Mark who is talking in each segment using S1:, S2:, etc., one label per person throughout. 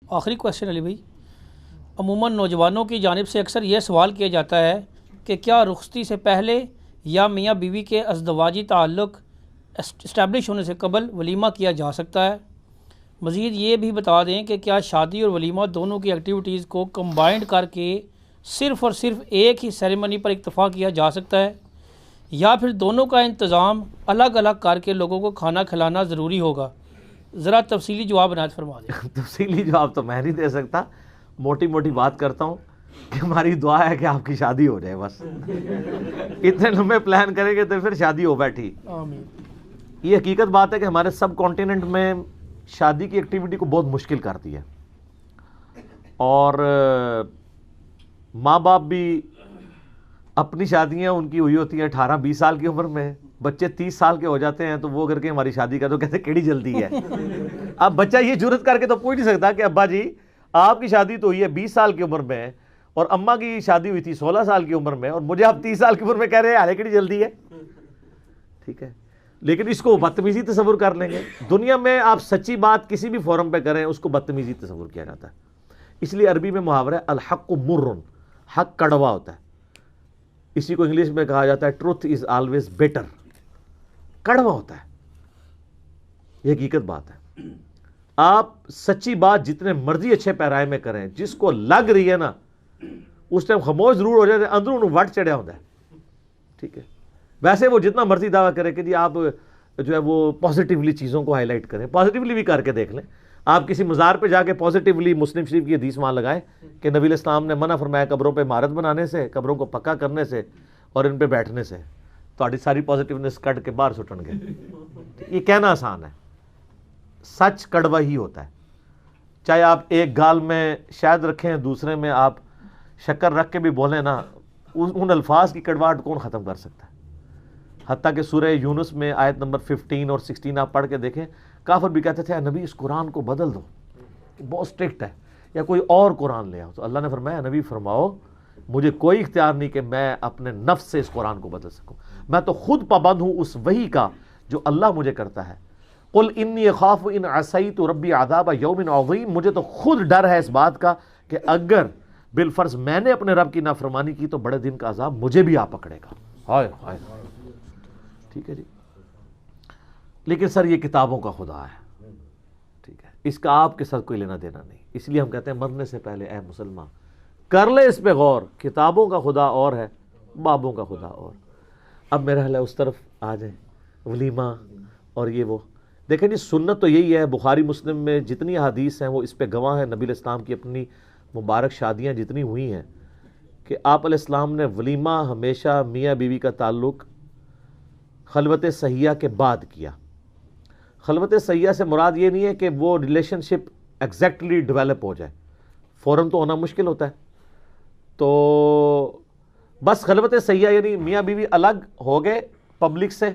S1: آخری کویشچن علی بھائی، عموماً نوجوانوں کی جانب سے اکثر یہ سوال کیا جاتا ہے کہ کیا رخصتی سے پہلے یا میاں بیوی کے ازدواجی تعلق اسٹیبلش ہونے سے قبل ولیمہ کیا جا سکتا ہے؟ مزید یہ بھی بتا دیں کہ کیا شادی اور ولیمہ دونوں کی ایکٹیویٹیز کو کمبائنڈ کر کے صرف اور صرف ایک ہی سیریمنی پر اکتفا کیا جا سکتا ہے، یا پھر دونوں کا انتظام الگ الگ کر کے لوگوں کو کھانا کھلانا ضروری ہوگا؟ ذرا تفصیلی جواب عنایت فرما دیں۔
S2: تفصیلی جواب تو میں نہیں دے سکتا، موٹی موٹی بات کرتا ہوں کہ ہماری دعا ہے کہ آپ کی شادی ہو جائے، بس اتنے لمبے پلان کریں گے تو پھر شادی ہو بیٹھی۔
S1: آمین۔
S2: یہ حقیقت بات ہے کہ ہمارے سب کانٹیننٹ میں شادی کی ایکٹیویٹی کو بہت مشکل کرتی ہے، اور ماں باپ بھی اپنی شادیاں ان کی ہوئی ہوتی ہیں 18-20 سال کی عمر میں، بچے 30 سال کے ہو جاتے ہیں تو وہ کر کے ہماری شادی کا تو کہتے کیڑی جلدی ہے۔ اب بچہ یہ جرت کر کے تو پوچھ نہیں سکتا کہ ابا جی آپ کی شادی تو ہوئی ہے 20 سال کی عمر میں، اور اماں کی شادی ہوئی تھی 16 سال کی عمر میں، اور مجھے آپ 30 سال کی عمر میں کہہ رہے ہیں ارے کیڑی جلدی ہے۔ ٹھیک ہے، لیکن اس کو بدتمیزی تصور کر لیں گے۔ دنیا میں آپ سچی بات کسی بھی فورم پہ کریں اس کو بدتمیزی تصور کیا جاتا ہے، اس لیے عربی میں محاورہ ہے الحق مرن، حق کڑوا ہوتا ہے، اسی کو انگلش میں کہا جاتا ہے ٹروتھ از آلویز بیٹر، کڑوا ہوتا ہے، یہ حقیقت بات ہے۔ آپ سچی بات جتنے مرضی اچھے پیرائے میں کریں، جس کو لگ رہی ہے نا اس ٹائم خاموش ضرور ہو جائے، اندروں انہوں وٹ چڑھیا ہوتا ہے۔ ٹھیک ہے، ویسے وہ جتنا مرضی دعویٰ کرے کہ جی آپ جو ہے وہ پازیٹیولی چیزوں کو ہائی لائٹ کریں، پازیٹیولی بھی کر کے دیکھ لیں۔ آپ کسی مزار پہ جا کے پازیٹیولی مسلم شریف کی حدیث وہاں لگائیں کہ نبی علیہ السلام نے منع فرمایا قبروں پہ عمارت بنانے سے، قبروں کو پکا کرنے سے اور ان پہ بیٹھنے سے، تو ساری پازیٹیونیس کٹ کے باہر سٹن گے۔ یہ کہنا آسان ہے، سچ کڑوا ہی ہوتا ہے، چاہے آپ ایک گال میں شہد رکھیں دوسرے میں آپ شکر رکھ کے بھی بولیں نا، ان الفاظ کی کڑواہٹ کون ختم کر سکتا ہے؟ حتیٰ کہ سورہ یونس میں آیت نمبر 15 اور 16 آپ پڑھ کے دیکھیں، کافر بھی کہتے تھے اے نبی اس قرآن کو بدل دو، بہت اسٹرکٹ ہے، یا کوئی اور قرآن لے آؤ، تو اللہ نے فرمایا نبی فرماؤ مجھے کوئی اختیار نہیں کہ میں اپنے نفس سے اس قرآن کو بدل سکوں، میں تو خود پابند ہوں اس وحی کا جو اللہ مجھے کرتا ہے۔ قل انی اخاف ان عصیت ربی عذاب یوم عظیم، مجھے تو خود ڈر ہے اس بات کا کہ اگر بالفرض میں نے اپنے رب کی نافرمانی کی تو بڑے دن کا عذاب مجھے بھی آ پکڑے گا۔ ہائے ہائے، ٹھیک ہے جی، لیکن سر یہ کتابوں کا خدا ہے، ٹھیک ہے، اس کا آپ کے ساتھ کوئی لینا دینا نہیں، اس لیے ہم کہتے ہیں مرنے سے پہلے اے مسلمان کر لے اس پہ غور، کتابوں کا خدا اور ہے، بابوں کا خدا اور۔ اب میرا حال ہے اس طرف آ جائیں، ولیمہ اور یہ وہ دیکھیں جی، سنت تو یہی ہے، بخاری مسلم میں جتنی احادیث ہیں وہ اس پہ گواہ ہیں، نبی علیہ السلام کی اپنی مبارک شادیاں جتنی ہوئی ہیں کہ آپ علیہ السلام نے ولیمہ ہمیشہ میاں بیوی کا تعلق خلوت صحیحہ کے بعد کیا۔ خلوت صحیحہ سے مراد یہ نہیں ہے کہ وہ ریلیشن شپ ایگزیکٹلی ڈیولپ ہو جائے، فوراً تو ہونا مشکل ہوتا ہے، تو بس خلوت صحیحہ یعنی میاں بیوی الگ ہو گئے پبلک سے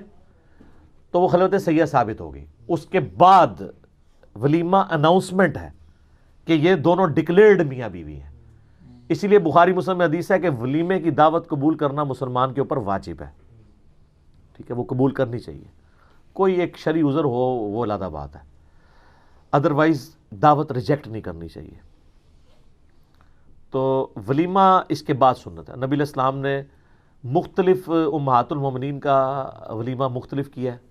S2: تو وہ خلوت صحیحہ ثابت ہو گئی، اس کے بعد ولیمہ اناؤنسمنٹ ہے کہ یہ دونوں ڈکلیئرڈ میاں بیوی ہیں۔ اسی لیے بخاری مسلم میں حدیث ہے کہ ولیمے کی دعوت قبول کرنا مسلمان کے اوپر واجب ہے، ٹھیک ہے، وہ قبول کرنی چاہیے، کوئی ایک شرعی عذر ہو وہ علیحدہ بات ہے، ادروائز دعوت ریجیکٹ نہیں کرنی چاہیے۔ تو ولیمہ اس کے بعد سنت ہے، نبی علیہ السلام نے مختلف امہات المومنین کا ولیمہ مختلف کیا ہے،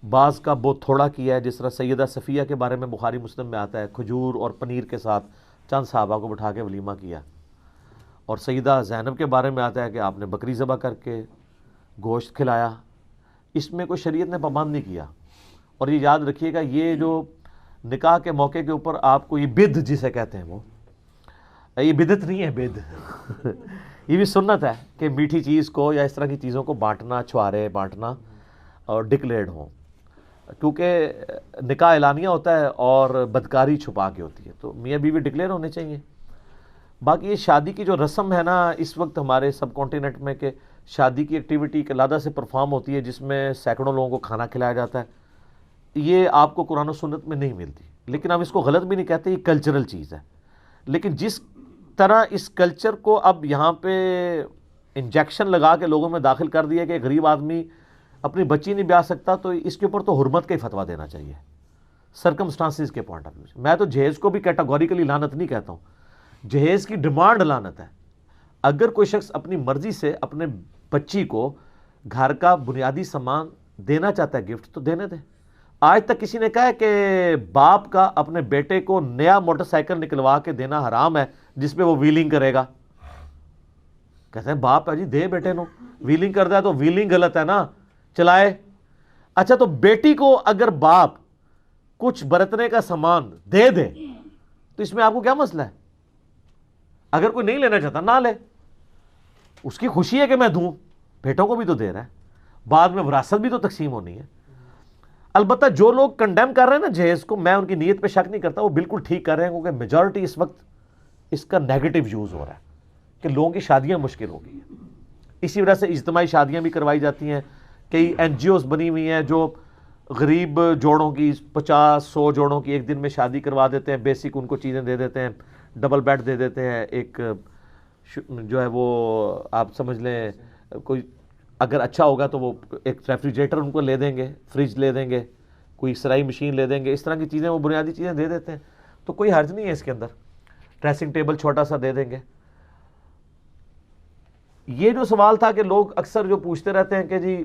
S2: بعض کا بہت تھوڑا کیا ہے، جس طرح سیدہ صفیہ کے بارے میں بخاری مسلم میں آتا ہے کھجور اور پنیر کے ساتھ چند صحابہ کو بٹھا کے ولیمہ کیا، اور سیدہ زینب کے بارے میں آتا ہے کہ آپ نے بکری ذبح کر کے گوشت کھلایا۔ اس میں کوئی شریعت نے پابند نہیں کیا، اور یہ یاد رکھیے گا یہ جو نکاح کے موقع کے اوپر آپ کو یہ بدھ جسے کہتے ہیں وہ یہ بدعت نہیں ہے، بدھ یہ بھی سنت ہے کہ میٹھی چیز کو یا اس طرح کی چیزوں کو بانٹنا، چھوارے بانٹنا اور ڈکلیئرڈ ہوں، کیونکہ نکاح اعلانیہ ہوتا ہے اور بدکاری چھپا کے ہوتی ہے، تو میاں بیوی ڈکلیئر ہونے چاہیے۔ باقی یہ شادی کی جو رسم ہے نا اس وقت ہمارے سب کانٹیننٹ میں کہ شادی کی ایکٹیویٹی ایک علیحدہ سے پرفارم ہوتی ہے جس میں سینکڑوں لوگوں کو کھانا کھلایا جاتا ہے، یہ آپ کو قرآن و سنت میں نہیں ملتی، لیکن ہم اس کو غلط بھی نہیں کہتے، یہ کلچرل چیز ہے۔ لیکن جس طرح اس کلچر کو اب یہاں پہ انجیکشن لگا کے لوگوں میں داخل کر دیا کہ غریب آدمی اپنی بچی نہیں بیاہ سکتا، تو اس کے اوپر تو حرمت کا ہی فتویٰ دینا چاہیے، سرکمسٹانسز کے پوائنٹ آف ویو سے. میں تو جہیز کو بھی کیٹاگوریکلی لعنت نہیں کہتا ہوں, جہیز کی ڈیمانڈ لعنت ہے. اگر کوئی شخص اپنی مرضی سے اپنے بچی کو گھر کا بنیادی سامان دینا چاہتا ہے گفٹ, تو دینے دے. آج تک کسی نے کہا ہے کہ باپ کا اپنے بیٹے کو نیا موٹر سائیکل نکلوا کے دینا حرام ہے جس پہ وہ ویلنگ کرے گا؟ کہتے ہیں باپ ہے جی دے بیٹے نو, ویلنگ کرتا ہے تو ویلنگ غلط ہے نا, چلائے. اچھا تو بیٹی کو اگر باپ کچھ برتنے کا سامان دے دے تو اس میں آپ کو کیا مسئلہ ہے؟ اگر کوئی نہیں لینا چاہتا نہ لے, اس کی خوشی ہے کہ میں دوں, بیٹوں کو بھی تو دے رہا ہے, بعد میں وراثت بھی تو تقسیم ہونی ہے. البتہ جو لوگ کنڈیم کر رہے ہیں نا جہیز کو, میں ان کی نیت پہ شک نہیں کرتا, وہ بالکل ٹھیک کر رہے ہیں, کیونکہ میجورٹی اس وقت اس کا نیگیٹو یوز ہو رہا ہے کہ لوگوں کی شادیاں مشکل ہو گئی ہیں. اسی وجہ سے اجتماعی شادیاں بھی کروائی جاتی ہیں. کئی این جی اوز بنی ہوئی ہیں جو غریب جوڑوں کی 50-100 جوڑوں کی ایک دن میں شادی کروا دیتے ہیں, بیسک ان کو چیزیں دے دیتے ہیں, ڈبل بیڈ دے دیتے ہیں, ایک جو ہے وہ آپ سمجھ لیں کوئی اگر اچھا ہوگا تو وہ ایک ریفریجریٹر ان کو لے دیں گے, فریج لے دیں گے, کوئی سرائی مشین لے دیں گے, اس طرح کی چیزیں وہ بنیادی چیزیں دے دیتے ہیں. تو کوئی حرج نہیں ہے اس کے اندر, ڈریسنگ ٹیبل چھوٹا سا دے دیں گے. یہ جو سوال تھا کہ لوگ اکثر جو پوچھتے رہتے ہیں کہ جی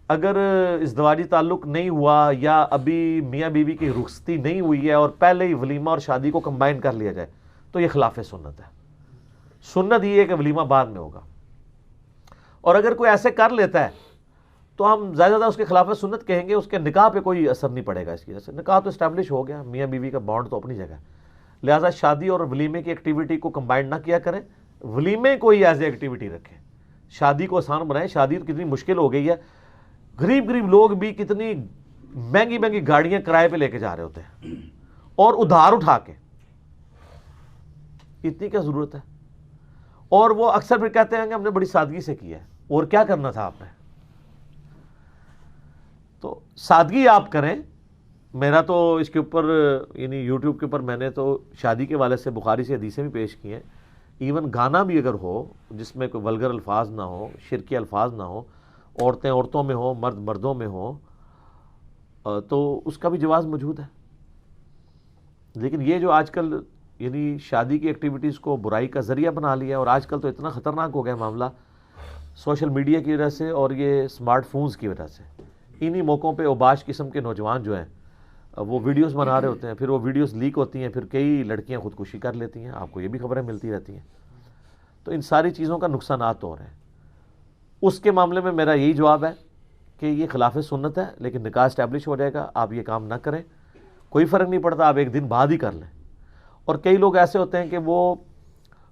S2: اگر ازدواجی تعلق نہیں ہوا یا ابھی میاں بیوی کی رخصتی نہیں ہوئی ہے اور پہلے ہی ولیمہ اور شادی کو کمبائن کر لیا جائے تو یہ خلاف سنت ہے. سنت یہ ہے کہ ولیمہ بعد میں ہوگا, اور اگر کوئی ایسے کر لیتا ہے تو ہم زیادہ اس کے خلاف سنت کہیں گے, اس کے نکاح پہ کوئی اثر نہیں پڑے گا. اس کی وجہ سے نکاح تو اسٹیبلش ہو گیا, میاں بیوی کا بانڈ تو اپنی جگہ ہے. لہٰذا شادی اور ولیمے کی ایکٹیویٹی کو کمبائنڈ نہ کیا کریں, ولیمے کو ہی ایز اے ایکٹیویٹی رکھیں. شادی کو آسان بنائیں. شادی تو کتنی مشکل ہو گئی ہے, غریب لوگ بھی کتنی مہنگی گاڑیاں کرائے پہ لے کے جا رہے ہوتے ہیں اور ادھار اٹھا کے. اتنی کیا ضرورت ہے؟ اور وہ اکثر پھر کہتے ہیں کہ ہم نے بڑی سادگی سے کیا ہے, اور کیا کرنا تھا آپ نے؟ تو سادگی آپ کریں. میرا تو اس کے اوپر یعنی یوٹیوب کے اوپر میں نے تو شادی کے والے سے بخاری سے حدیثیں بھی پیش کی ہیں. ایون گانا بھی اگر ہو جس میں کوئی ولگر الفاظ نہ ہو, شرکی الفاظ نہ ہو, عورتیں عورتوں میں ہو, مرد مردوں میں ہو, تو اس کا بھی جواز موجود ہے. لیکن یہ جو آج کل یعنی شادی کی ایکٹیویٹیز کو برائی کا ذریعہ بنا لیا, اور آج کل تو اتنا خطرناک ہو گیا معاملہ سوشل میڈیا کی وجہ سے اور یہ اسمارٹ فونز کی وجہ سے. انہی موقعوں پہ اوباش قسم کے نوجوان جو ہیں وہ ویڈیوز بنا رہے ہوتے ہیں, پھر وہ ویڈیوز لیک ہوتی ہیں, پھر کئی لڑکیاں خودکشی کر لیتی ہیں. آپ کو یہ بھی خبریں ملتی رہتی ہیں. تو ان ساری چیزوں کا نقصانات ہو رہے ہیں. اس کے معاملے میں میرا یہی جواب ہے کہ یہ خلاف سنت ہے, لیکن نکاح اسٹیبلش ہو جائے گا. آپ یہ کام نہ کریں, کوئی فرق نہیں پڑتا, آپ ایک دن بعد ہی کر لیں. اور کئی لوگ ایسے ہوتے ہیں کہ وہ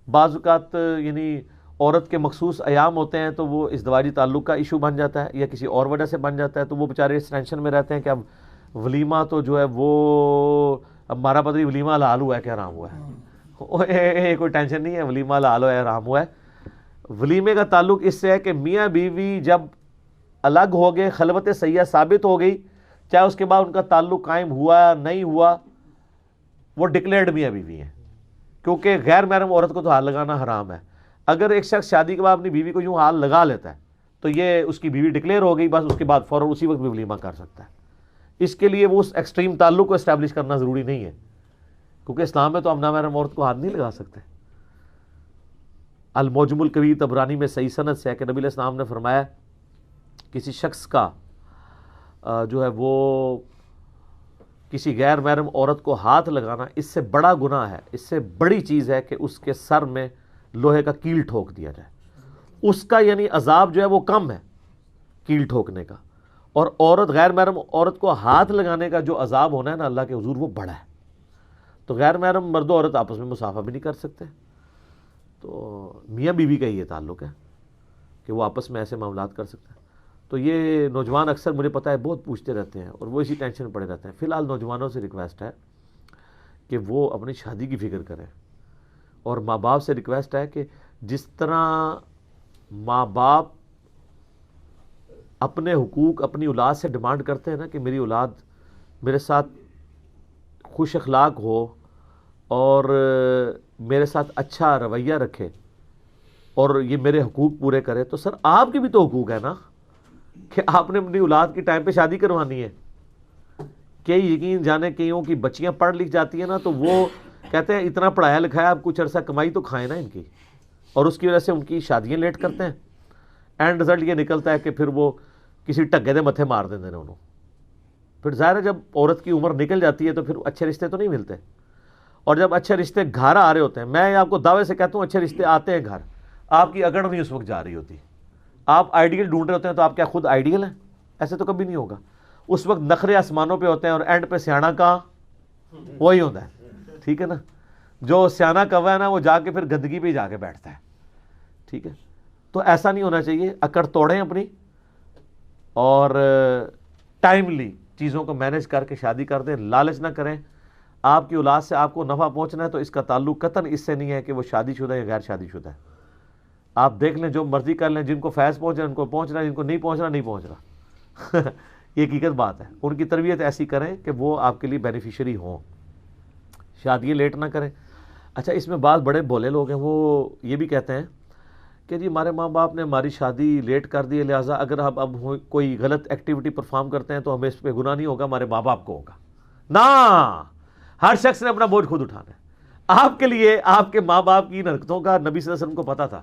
S2: بعض اوقات یعنی عورت کے مخصوص ایام ہوتے ہیں تو وہ ازدواجی تعلق کا ایشو بن جاتا ہے یا کسی اور وجہ سے بن جاتا ہے, تو وہ بیچارے اس ٹینشن میں رہتے ہیں کہ اب ولیمہ تو جو ہے وہ اب ہمارا پتہ نہیں ولیمہ حلال ہوا ہے کہ حرام ہوا ہے. کوئی ٹینشن نہیں ہے, ولیمہ حلال ہوا ہے حرام ہوا ہے. ولیمے کا تعلق اس سے ہے کہ میاں بیوی جب الگ ہو گئے, خلوت صحیحہ ثابت ہو گئی, چاہے اس کے بعد ان کا تعلق قائم ہوا نہیں ہوا, وہ ڈکلیئرڈ میاں بیوی ہیں. کیونکہ غیر محرم عورت کو تو ہاتھ لگانا حرام ہے. اگر ایک شخص شادی کے بعد اپنی بیوی کو یوں ہاتھ لگا لیتا ہے تو یہ اس کی بیوی ڈکلیئر ہو گئی, بس اس کے بعد فوراً اسی وقت بھی ولیمہ کر سکتا ہے. اس کے لیے وہ اس ایکسٹریم تعلق کو اسٹیبلش کرنا ضروری نہیں ہے, کیونکہ اسلام میں تو ہم نامحرم عورت کو ہاتھ نہیں لگا سکتے. الموجم الکبیر طبرانی میں صحیح سند سے ہے کہ نبی علیہ السلام نے فرمایا کسی شخص کا جو ہے وہ کسی غیر محرم عورت کو ہاتھ لگانا اس سے بڑا گناہ ہے, اس سے بڑی چیز ہے کہ اس کے سر میں لوہے کا کیل ٹھوک دیا جائے. اس کا یعنی عذاب جو ہے وہ کم ہے کیل ٹھوکنے کا, اور عورت غیر محرم عورت کو ہاتھ لگانے کا جو عذاب ہونا ہے نا اللہ کے حضور وہ بڑا ہے. تو غیر محرم مرد و عورت آپس میں مصافحہ بھی نہیں کر سکتے. تو میاں بیوی کا یہ تعلق ہے کہ وہ آپس میں ایسے معاملات کر سکتے ہیں. تو یہ نوجوان اکثر مجھے پتہ ہے بہت پوچھتے رہتے ہیں اور وہ اسی ٹینشن میں پڑے رہتے ہیں. فی الحال نوجوانوں سے ریکویسٹ ہے کہ وہ اپنی شادی کی فکر کریں, اور ماں باپ سے ریکویسٹ ہے کہ جس طرح ماں باپ اپنے حقوق اپنی اولاد سے ڈیمانڈ کرتے ہیں نا کہ میری اولاد میرے ساتھ خوش اخلاق ہو اور میرے ساتھ اچھا رویہ رکھے اور یہ میرے حقوق پورے کرے, تو سر آپ کے بھی تو حقوق ہے نا کہ آپ نے اپنی اولاد کی ٹائم پہ شادی کروانی ہے. کئی یقین جانے کئیوں کی بچیاں پڑھ لکھ جاتی ہیں نا تو وہ کہتے ہیں اتنا پڑھایا لکھایا، اب کچھ عرصہ کمائی تو کھائیں نا ان کی، اور اس کی وجہ سے ان کی شادیاں لیٹ کرتے ہیں. اینڈ رزلٹ یہ نکلتا ہے کہ پھر وہ کسی ٹگے دے متھے مار دیندے نے انہوں. پھر ظاہر ہے جب عورت کی عمر نکل جاتی ہے تو پھر اچھے رشتے تو نہیں ملتے، اور جب اچھے رشتے گھر آ رہے ہوتے ہیں، میں آپ کو دعوے سے کہتا ہوں اچھے رشتے آتے ہیں گھر، آپ کی اگڑ نہیں اس وقت جا رہی ہوتی. آپ آئیڈیل ڈھونڈ رہے ہوتے ہیں تو آپ کیا خود آئیڈیل ہیں؟ ایسے تو کبھی نہیں ہوگا. اس وقت نخرے آسمانوں پہ ہوتے ہیں اور اینڈ پہ سیانا کا وہی ہوتا ہے. ٹھیک ہے نا، جو سیانا کوا ہے نا وہ جا کے پھر گندگی پہ جا کے بیٹھتا ہے. ٹھیک ہے، تو ایسا نہیں ہونا چاہیے. اکڑ توڑیں اپنی، اور ٹائملی چیزوں کو مینج کر کے شادی کر دیں. لالچ نہ کریں. آپ کی اولاد سے آپ کو نفع پہنچنا ہے تو اس کا تعلق قطعاً اس سے نہیں ہے کہ وہ شادی شدہ یا غیر شادی شدہ ہے. آپ دیکھ لیں، جو مرضی کر لیں، جن کو فیض پہنچ رہا ہے ان کو پہنچ رہا ہے، جن کو نہیں پہنچ رہا نہیں پہنچ رہا. یہ حقیقت بات ہے. ان کی تربیت ایسی کریں کہ وہ آپ کے لیے بینیفیشری ہوں. شادی لیٹ نہ کریں. اچھا، اس میں بعض بڑے بولے لوگ ہیں، وہ یہ بھی کہتے ہیں کہ جی ہمارے ماں باپ نے ہماری شادی لیٹ کر دی ہے، لہٰذا اگر ہم اب کوئی غلط ایکٹیویٹی پرفارم کرتے ہیں تو ہمیں اس پہ گناہ نہیں ہوگا، ہمارے ماں باپ کو ہوگا. نہ، ہر شخص نے اپنا بوجھ خود اٹھانا ہے. آپ کے لیے آپ کے ماں باپ کی حرکتوں کا نبی صلی اللہ علیہ وسلم کو پتا تھا.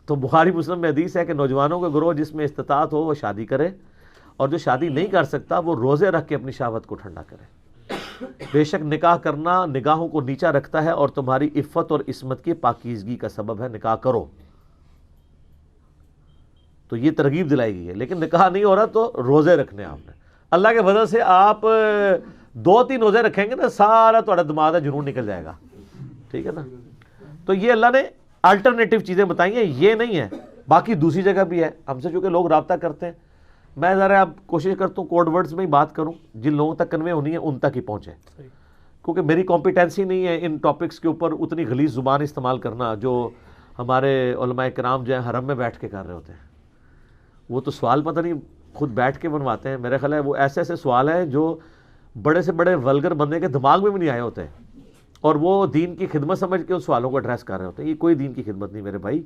S2: تو بخاری مسلم میں حدیث ہے کہ نوجوانوں کا گروہ جس میں استطاعت ہو وہ شادی کرے، اور جو شادی نہیں کر سکتا وہ روزے رکھ کے اپنی شہوت کو ٹھنڈا کرے. بے شک نکاح کرنا نگاہوں کو نیچا رکھتا ہے اور تمہاری عفت اور عصمت کی پاکیزگی کا سبب ہے. نکاح کرو، تو یہ ترغیب دلائی گئی ہے. لیکن نکاح نہیں ہو رہا تو روزے رکھنے آپ نے. اللہ کے فضل سے آپ 2-3 روزے رکھیں گے نا، سارا تھوڑا دماغ ہے جنون نکل جائے گا. ٹھیک ہے نا. تو یہ اللہ نے الٹرنیٹیو چیزیں بتائی ہیں، یہ نہیں ہے. باقی دوسری جگہ بھی ہے. ہم سے چونکہ لوگ رابطہ کرتے ہیں، میں ذرا اب کوشش کرتا ہوں کوڈ ورڈز میں ہی بات کروں، جن لوگوں تک کنوے ہونی ہے ان تک ہی پہنچے، کیونکہ میری کمپیٹنسی نہیں ہے ان ٹاپکس کے اوپر اتنی غلیظ زبان استعمال کرنا جو ہمارے علماء کرام جو ہیں حرم میں بیٹھ کے کر رہے ہوتے ہیں. وہ تو سوال پتہ نہیں خود بیٹھ کے بنواتے ہیں. میرا خیال ہے وہ ایسے ایسے سوال ہیں جو بڑے سے بڑے ولگر بندے کے دماغ میں بھی نہیں آئے ہوتے ہیں، اور وہ دین کی خدمت سمجھ کے ان سوالوں کو ایڈریس کر رہے ہوتے ہیں. یہ کوئی دین کی خدمت نہیں میرے بھائی.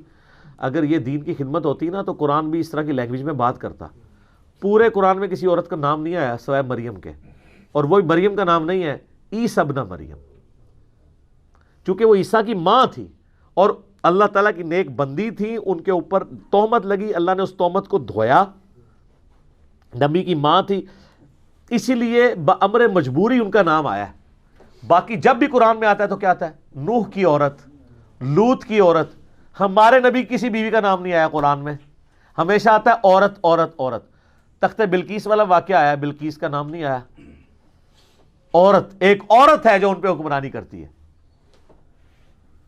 S2: اگر یہ دین کی خدمت ہوتی نا تو قرآن بھی اس طرح کی لینگویج میں بات کرتا. پورے قرآن میں کسی عورت کا نام نہیں آیا سوائے مریم کے، اور وہ مریم کا نام نہیں ہے، عیسیٰ ابن مریم، چونکہ وہ عیسیٰ کی ماں تھی اور اللہ تعالیٰ کی نیک بندی تھی. ان کے اوپر تہمت لگی، اللہ نے اس تہمت کو دھویا. نبی کی ماں تھی، اسی لیے بامر مجبوری ان کا نام آیا ہے. باقی جب بھی قرآن میں آتا ہے تو کیا آتا ہے؟ نوح کی عورت، لوط کی عورت. ہمارے نبی کسی بیوی کا نام نہیں آیا قرآن میں، ہمیشہ آتا ہے عورت عورت عورت. تخت بلقیس والا واقعہ آیا، بلقیس کا نام نہیں آیا. عورت، ایک عورت ہے جو ان پہ حکمرانی کرتی ہے.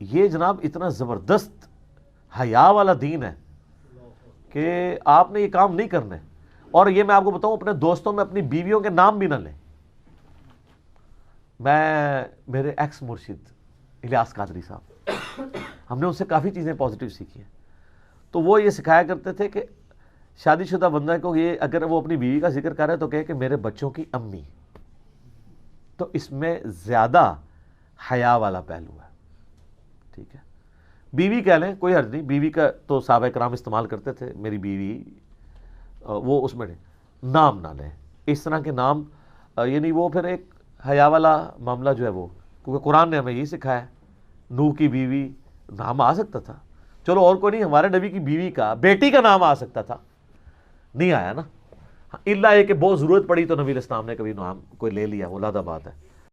S2: یہ جناب اتنا زبردست حیا والا دین ہے کہ آپ نے یہ کام نہیں کرنے. اور یہ میں آپ کو بتاؤں، اپنے دوستوں میں اپنی بیویوں کے نام بھی نہ لیں. میں میرے ایکس مرشد الیاس قادری صاحب، ہم نے ان سے کافی چیزیں پازیٹیو سیکھی ہیں. تو وہ یہ سکھایا کرتے تھے کہ شادی شدہ بندہ کو یہ اگر وہ اپنی بیوی کا ذکر کرے تو کہے کہ میرے بچوں کی امی، تو اس میں زیادہ حیا والا پہلو ہے. ٹھیک ہے، بیوی کہہ لیں کوئی حرج نہیں. بیوی کا تو صحابہ کرام استعمال کرتے تھے، میری بیوی، وہ اس میں نام نہ لیں اس طرح کے نام. یعنی وہ پھر ایک حیا والا معاملہ جو ہے وہ، کیونکہ قرآن نے ہمیں یہی سکھایا ہے. نوح کی بیوی نام آ سکتا تھا، چلو اور کوئی نہیں، ہمارے نبی کی بیوی کا بیٹی کا نام آ سکتا تھا، نہیں آیا نا. اللہ یہ کہ بہت ضرورت پڑی تو نبی علیہ السلام نے کبھی نام کوئی لے لیا، وہ علیحدہ بات ہے.